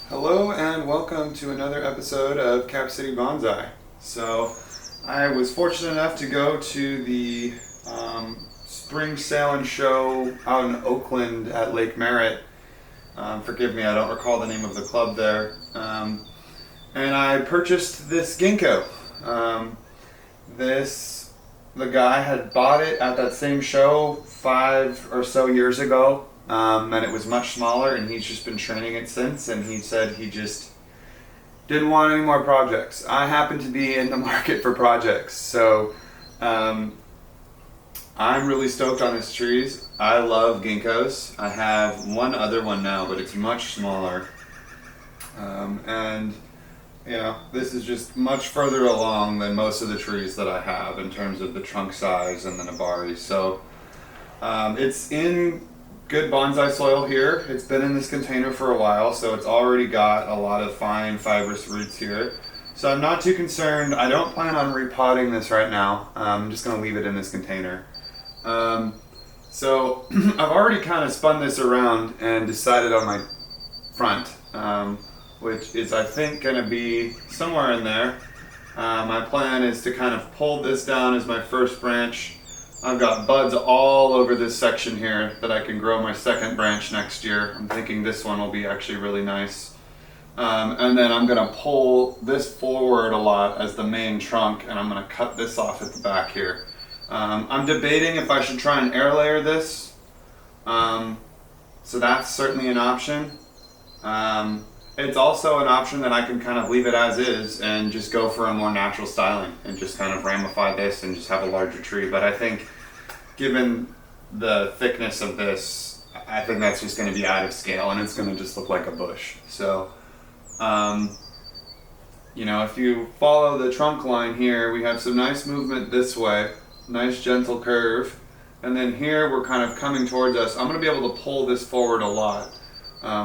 Hello and welcome to another episode of Cap City Bonsai. So I was fortunate enough to go to the spring sale and show out in Oakland at Lake Merritt. Forgive me, I don't recall the name of the club there. And I purchased this Ginkgo. The guy had bought it at that same show 5 or so years ago. And it was much smaller, and he's just been training it since, and he said he just didn't want any more projects. I happen to be in the market for projects, so I'm really stoked on his trees. I love Ginkgos. I have one other one now, but it's much smaller. And you know, this is just much further along than most of the trees that I have in terms of the trunk size and the nabari. So it's in good bonsai soil here. It's been in this container for a while, so it's already got a lot of fine fibrous roots here. So I'm not too concerned. I don't plan on repotting this right now. I'm just going to leave it in this container. So I've already kind of spun this around and decided on my front, which is I think going to be somewhere in there. My plan is to kind of pull this down as my first branch. I've got buds all over this section here that I can grow my second branch next year. I'm thinking this one will be actually really nice. And then I'm gonna pull this forward a lot as the main trunk, and I'm gonna cut this off at the back here. I'm debating if I should try and air layer this. So that's certainly an option. It's also an option that I can kind of leave it as is and just go for a more natural styling and just kind of ramify this and just have a larger tree. But I think given the thickness of this, I think that's just going to be out of scale and it's going to just look like a bush. So, you know, if you follow the trunk line here, we have some nice movement this way, nice gentle curve. And then here we're kind of coming towards us. I'm going to be able to pull this forward a lot,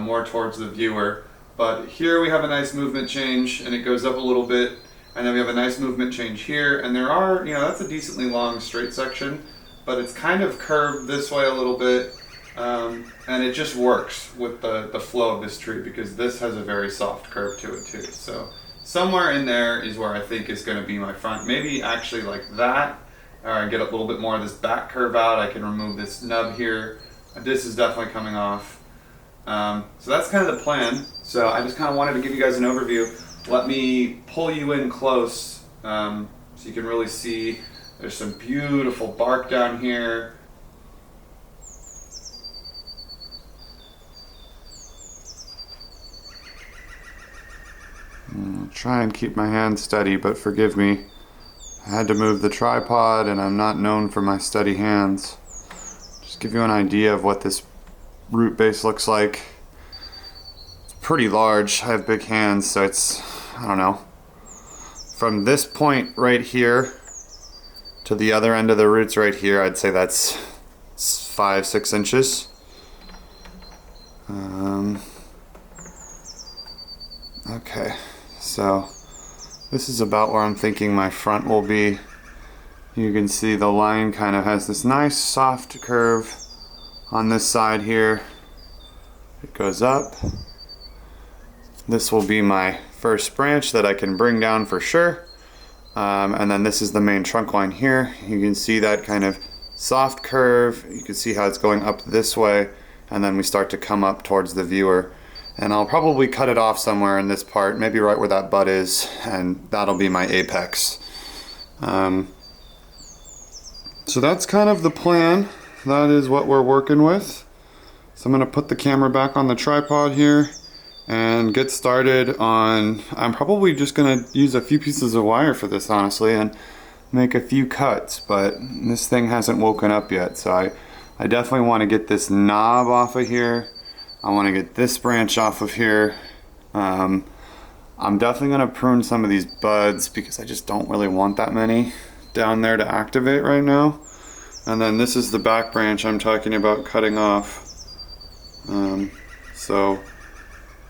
more towards the viewer. But here we have a nice movement change and it goes up a little bit, and then we have a nice movement change here, and there are, you know, that's a decently long straight section, but it's kind of curved this way a little bit, and it just works with the flow of this tree because this has a very soft curve to it too. So somewhere in there is where I think is going to be my front, maybe actually like that, or I get a little bit more of this back curve out. I can remove this nub here. This is definitely coming off. So that's kind of the plan. So I just kind of wanted to give you guys an overview. Let me pull you in close so you can really see. There's some beautiful bark down here. I'll try and keep my hand steady, but forgive me. I had to move the tripod and I'm not known for my steady hands. Just give you an idea of what this root base looks like. It's pretty large. I have big hands, so it's, I don't know, from this point right here to the other end of the roots right here, I'd say that's 5-6 inches. Okay, so this is about where I'm thinking my front will be. You can see the line kind of has this nice soft curve on this side here. It goes up. This will be my first branch that I can bring down for sure. And then this is the main trunk line here. You can see that kind of soft curve. You can see how it's going up this way, and then we start to come up towards the viewer. And I'll probably cut it off somewhere in this part, maybe right where that bud is, and that'll be my apex. So that's kind of the plan. That is what we're working with. So I'm going to put the camera back on the tripod here and get started on, I'm probably just going to use a few pieces of wire for this, honestly, and make a few cuts, but this thing hasn't woken up yet, so I definitely want to get this knob off of here. I want to get this branch off of here. I'm definitely going to prune some of these buds because I just don't really want that many down there to activate right now. And then this is the back branch I'm talking about cutting off. So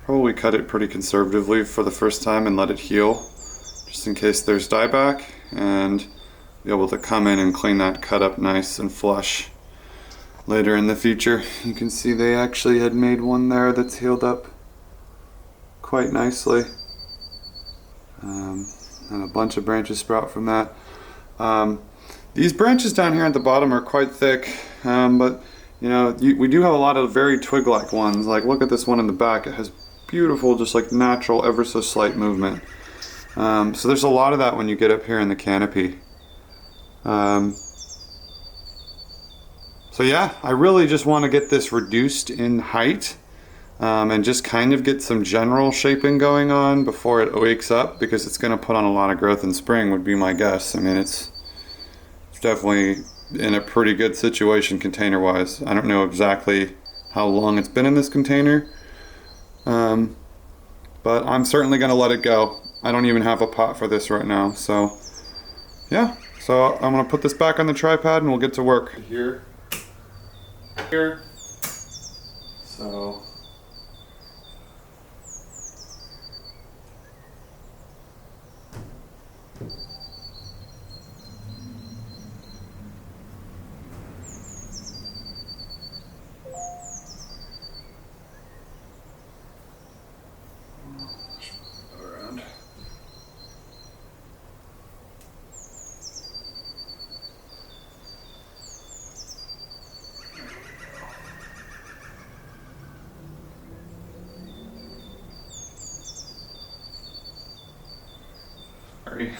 probably cut it pretty conservatively for the first time and let it heal, just in case there's dieback, and be able to come in and clean that cut up nice and flush later in the future. You can see they actually had made one there that's healed up quite nicely. And a bunch of branches sprout from that. These branches down here at the bottom are quite thick, but you know, we do have a lot of very twig-like ones. Like, look at this one in the back. It has beautiful, just like natural, ever so slight movement. So there's a lot of that when you get up here in the canopy. So yeah, I really just want to get this reduced in height. And just kind of get some general shaping going on before it wakes up, because it's going to put on a lot of growth in spring, would be my guess. I mean, it's definitely in a pretty good situation container wise. I don't know exactly how long it's been in this container, but I'm certainly going to let it go. I don't even have a pot for this right now, so yeah. So I'm going to put this back on the tripod and we'll get to work. Here. So around. Sorry.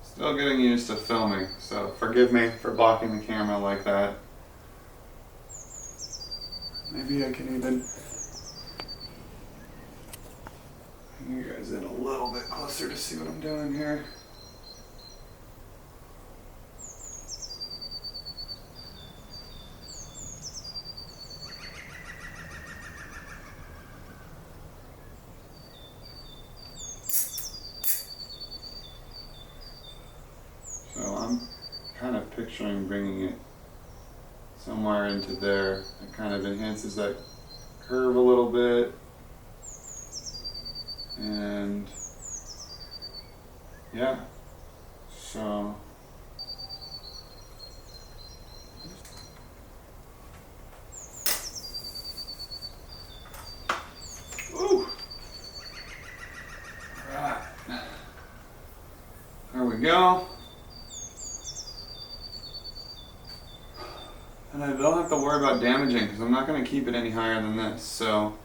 Still getting used to filming, so forgive me for blocking the camera like that. Maybe I can even bring you guys in a little bit closer to see what I'm doing here. So I'm kind of picturing bringing it somewhere into there. It kind of enhances that curve a little bit. And yeah, so ooh. All right, there we go. And I don't have to worry about damaging because I'm not going to keep it any higher than this. So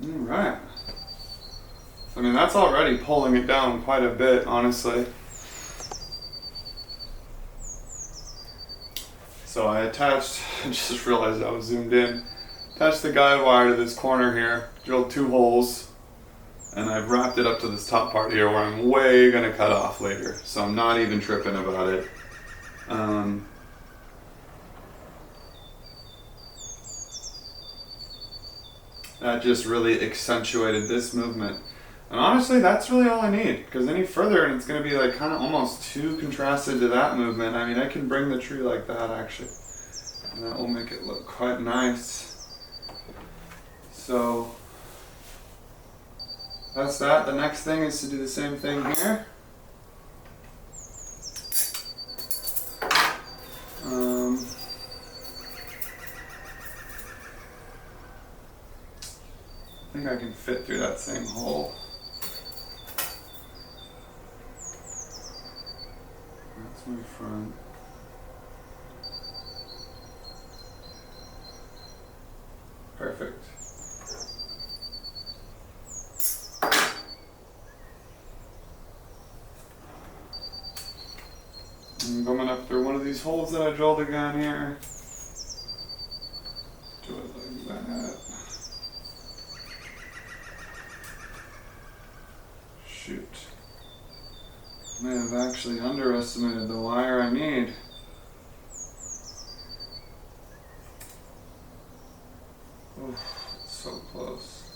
alright. I mean, that's already pulling it down quite a bit, honestly. So I attached, I just realized I was zoomed in, attached the guide wire to this corner here, drilled 2 holes, and I've wrapped it up to this top part here where I'm way gonna cut off later. So I'm not even tripping about it. That just really accentuated this movement. And honestly, that's really all I need, because any further and it's going to be like kind of almost too contrasted to that movement. I mean, I can bring the tree like that actually, and that will make it look quite nice. So that's that. The next thing is to do the same thing here. I think I can fit through that same hole. That's my front. Perfect. I'm coming up through one of these holes that I drilled again here. Do it like that. Shoot. May have actually underestimated the wire I need. Oof, so close.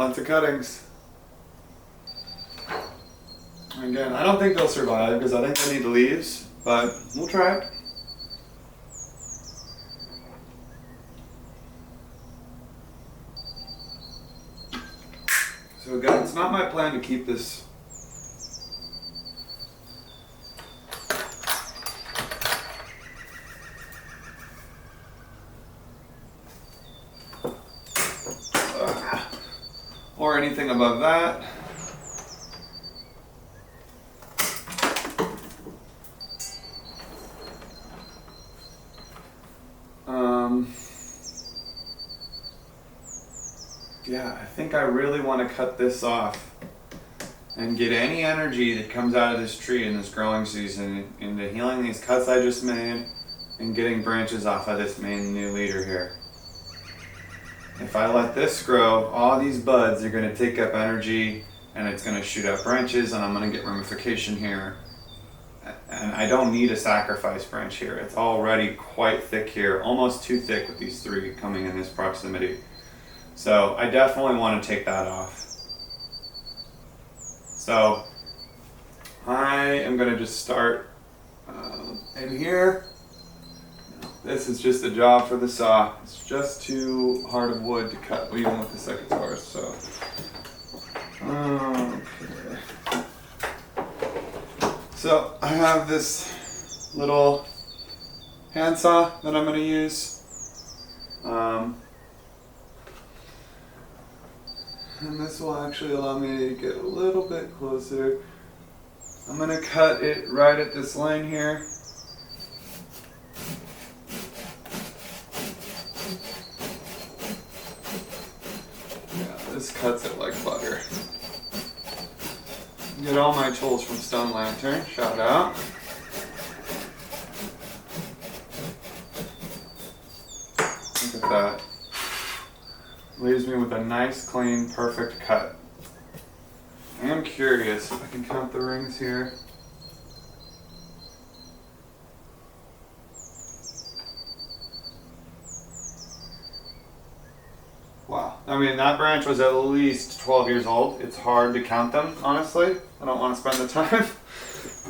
Lots of cuttings. Again, I don't think they'll survive because I think they need leaves, but we'll try it. So again, it's not my plan to keep this. Or anything above that. Yeah, I think I really want to cut this off and get any energy that comes out of this tree in this growing season into healing these cuts I just made and getting branches off of this main new leader here. If I let this grow, all these buds are going to take up energy and it's going to shoot out branches and I'm going to get ramification here. And I don't need a sacrifice branch here. It's already quite thick here, almost too thick with these three coming in this proximity. So I definitely want to take that off. So I am going to just start in here. This is just a job for the saw. It's just too hard of wood to cut even with the secateurs. So okay. So I have this little handsaw that I'm going to use. And this will actually allow me to get a little bit closer. I'm going to cut it right at this line here. Yeah, this cuts it like butter. Get all my tools from Stone Lantern, shout out. Look at that. Leaves me with a nice, clean, perfect cut. I am curious if I can count the rings here. Wow. I mean, that branch was at least 12 years old. It's hard to count them, honestly. I don't want to spend the time.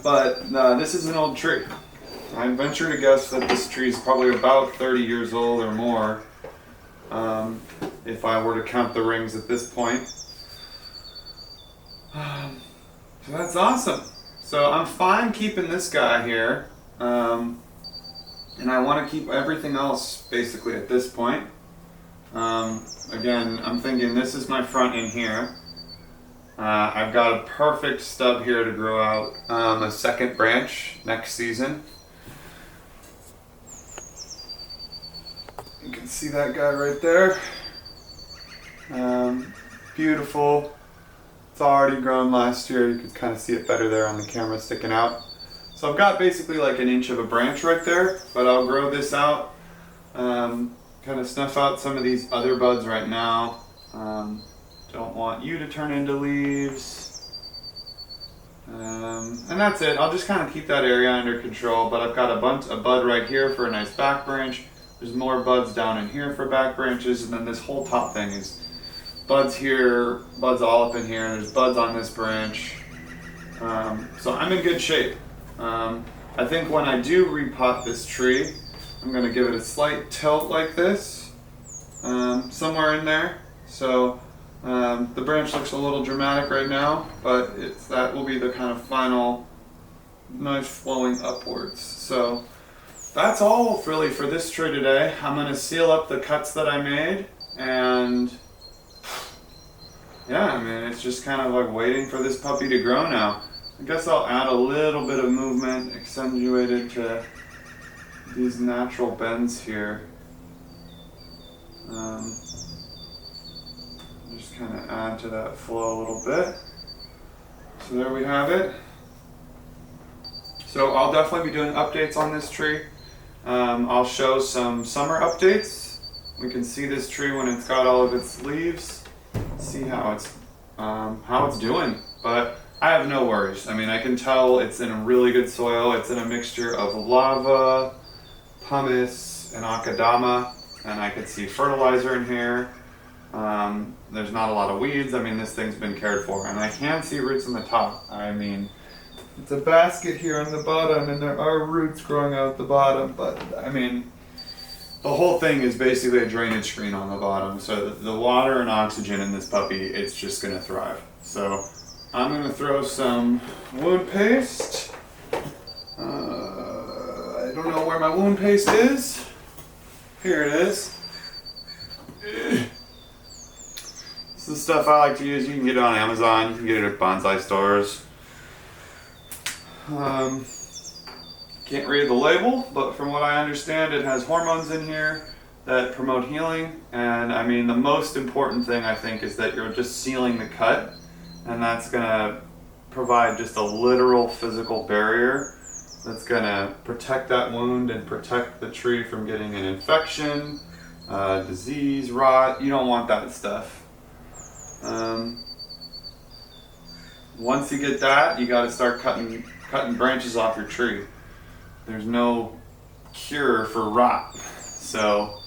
But this is an old tree. I venture to guess that this tree is probably about 30 years old or more. If I were to count the rings at this point. So that's awesome. So I'm fine keeping this guy here. And I want to keep everything else basically at this point. Again, I'm thinking this is my front in here. I've got a perfect stub here to grow out a second branch next season. You can see that guy right there. Beautiful. It's already grown last year. You could kind of see it better there on the camera sticking out. So I've got basically like an inch of a branch right there, but I'll grow this out. Kind of snuff out some of these other buds right now. Don't want you to turn into leaves. And that's it. I'll just kind of keep that area under control, but I've got a bud right here for a nice back branch. There's more buds down in here for back branches, and then this whole top thing is buds here, buds all up in here. There's buds on this branch. So I'm in good shape. I think when I do repot this tree, I'm going to give it a slight tilt like this, somewhere in there. So the branch looks a little dramatic right now, but that will be the kind of final nice flowing upwards. So that's all really for this tree today. I'm going to seal up the cuts that I made, and yeah, I mean, it's just kind of like waiting for this puppy to grow now. I guess I'll add a little bit of movement accentuated to these natural bends here. Just kind of add to that flow a little bit. So there we have it. So I'll definitely be doing updates on this tree. I'll show some summer updates. We can see this tree when it's got all of its leaves. See how it's doing. But I have no worries. I mean, I can tell it's in a really good soil. It's in a mixture of lava, pumice, and akadama, and I could see fertilizer in here. There's not a lot of weeds. I mean, this thing's been cared for, and I can see roots on the top. I mean, it's a basket here on the bottom, and there are roots growing out the bottom, but I mean, the whole thing is basically a drainage screen on the bottom, so the water and oxygen in this puppy, it's just gonna thrive. So I'm gonna throw some wound paste. I don't know where my wound paste is. Here it is. This is the stuff I like to use. You can get it on Amazon, you can get it at bonsai stores. Can't read the label, but from what I understand, it has hormones in here that promote healing. And I mean, the most important thing I think is that you're just sealing the cut, and that's gonna provide just a literal physical barrier that's gonna protect that wound and protect the tree from getting an infection, disease, rot. You don't want that stuff. Once you get that, you got to start cutting branches off your tree. There's no cure for rot, so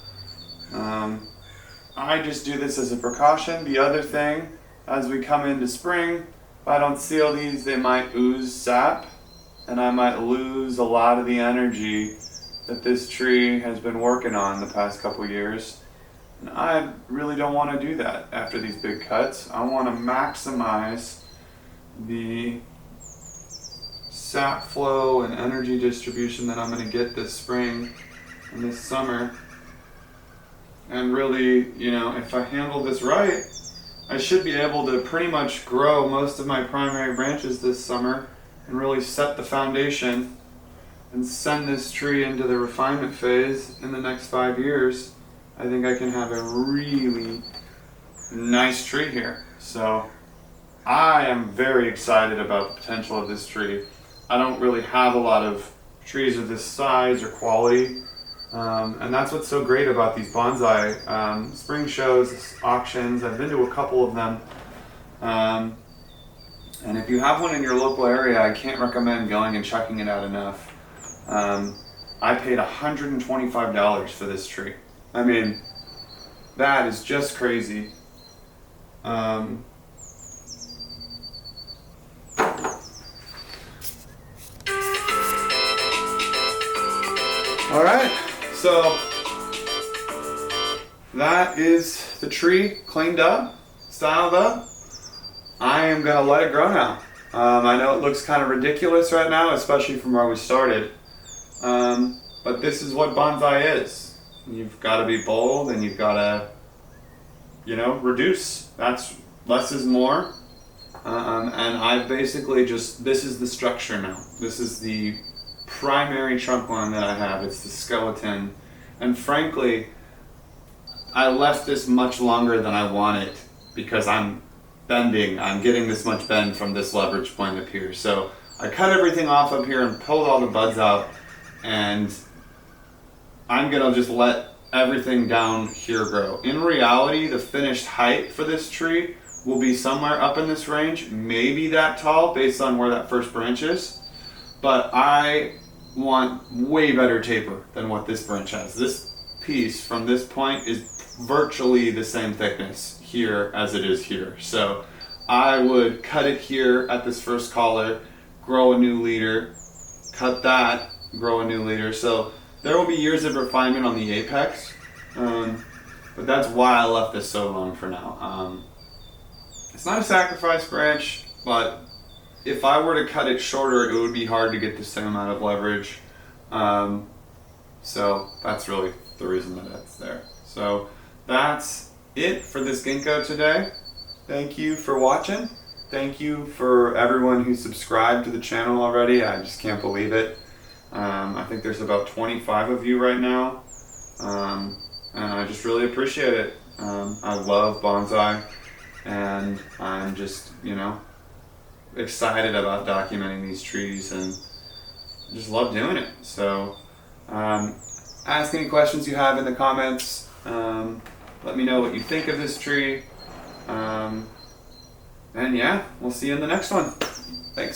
I just do this as a precaution. The other thing, as we come into spring, if I don't seal these, they might ooze sap, and I might lose a lot of the energy that this tree has been working on the past couple years. And I really don't want to do that after these big cuts. I want to maximize the sap flow and energy distribution that I'm going to get this spring and this summer. And really, you know, if I handle this right, I should be able to pretty much grow most of my primary branches this summer and really set the foundation and send this tree into the refinement phase in the next 5 years. I think I can have a really nice tree here. So I am very excited about the potential of this tree. I don't really have a lot of trees of this size or quality. And that's what's so great about these bonsai spring shows, auctions. I've been to a couple of them. And if you have one in your local area, I can't recommend going and checking it out enough. I paid $125 for this tree. I mean, that is just crazy. All right, so that is the tree cleaned up, styled up. I am gonna let it grow now. I know it looks kind of ridiculous right now, especially from where we started. But this is what bonsai is. You've got to be bold, and you've got to, you know, reduce. That's less is more. And I've basically just, this is the structure now. This is the primary trunk line that I have. It's the skeleton. And frankly, I left this much longer than I wanted because I'm bending. I'm getting this much bend from this leverage point up here. So I cut everything off up here and pulled all the buds out, and I'm gonna just let everything down here grow. In reality, the finished height for this tree will be somewhere up in this range, maybe that tall based on where that first branch is. But I want way better taper than what this branch has. This piece from this point is virtually the same thickness here as it is here. So I would cut it here at this first collar, grow a new leader, cut that, grow a new leader. So there will be years of refinement on the apex, but that's why I left this so long for now. It's not a sacrifice branch, but if I were to cut it shorter, it would be hard to get the same amount of leverage. So that's really the reason that it's there. So that's it for this ginkgo today. Thank you for watching. Thank you for everyone who subscribed to the channel already. I just can't believe it. I think there's about 25 of you right now, and I just really appreciate it. I love bonsai, and I'm just, you know, excited about documenting these trees and just love doing it. So ask any questions you have in the comments. Let me know what you think of this tree. And yeah, we'll see you in the next one. Thanks.